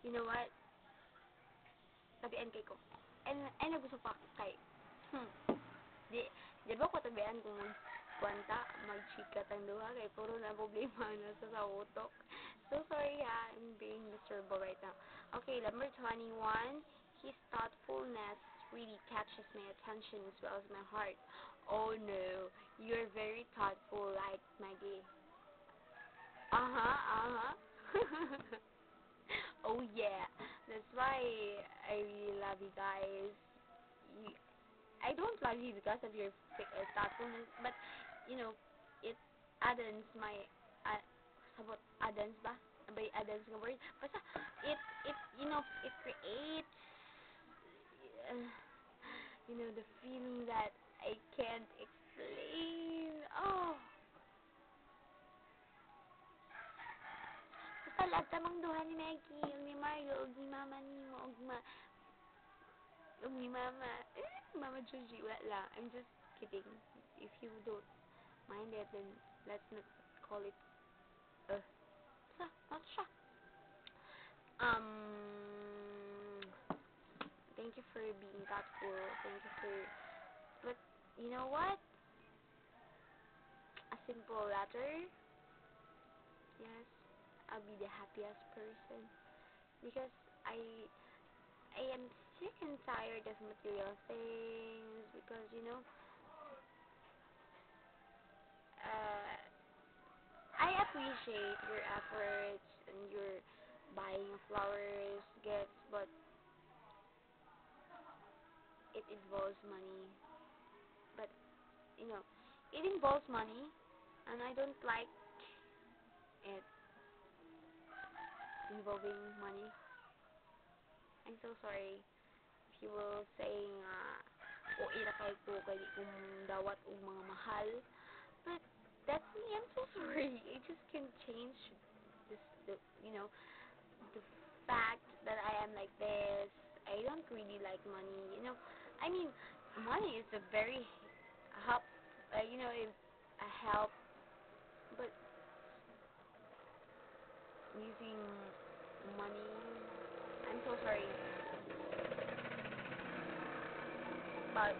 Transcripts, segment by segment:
You know what? Tabian kay ko. And gusto pa kay, di, di ba ko tabian kung magkwanta, magchika tang duha, kay puro na problema na sa utok. So sorry ha, I'm being miserable right now. Okay, number 21, his thoughtfulness really catches my attention as well as my heart. Oh no, you're very thoughtful like Maggie. Uh-huh. Oh yeah, that's why I really love you guys. You, I don't love you because of your thoughtfulness, but you know, it adds my sabot adds ba? By adds nga word. Basta it it creates uh, the feeling that I can't explain. Oh, basta lahat tamang duha ni Maggie, ug ni Mario, ug ni Mama nimo, ug ni Mama. Mama Joji, wala. I'm just kidding. If you don't mind it, then let's not call it not siya. Thank you for being thoughtful. Thank you for, but you know what? A simple letter, yes, I'll be the happiest person because I am sick and tired of material things because uh, I appreciate your efforts and your buying of flowers, gifts, but it involves money. But it involves money, and I don't like it involving money. I'm so sorry if you will saying o ira kay ko kay kung dawat og mga mahal. But that's me. I'm so sorry. I just can't change this the fact that I am like this. I don't really like money. I mean, money is a very help. A help, but using money, I'm so sorry, but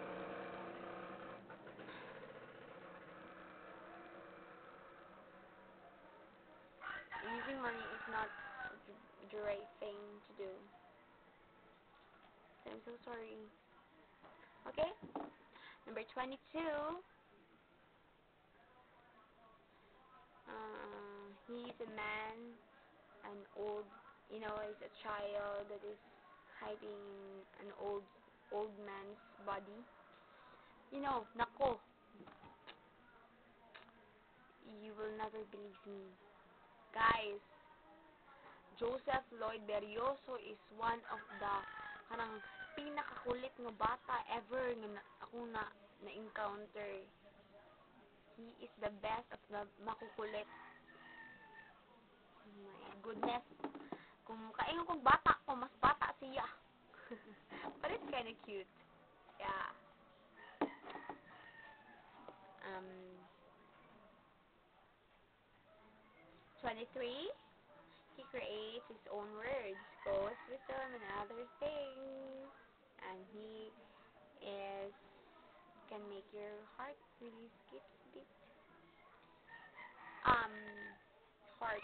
using money is not the right thing to do. So I'm so sorry. Okay, number 22. He's a man, an old, is a child that is hiding an old man's body. Nako, you will never believe me. Guys, Joseph Lloyd Berrioso is one of the kanang pinakakulit nga bata ever nga ako na-encounter. He is the best of the makukulit. Oh my goodness. Kung kaingon kong bata ko, mas bata siya. But it's kind of cute. Yeah. 23. He creates his own words, goes with them, and other things. And he can make your heart really skip beat. Heart.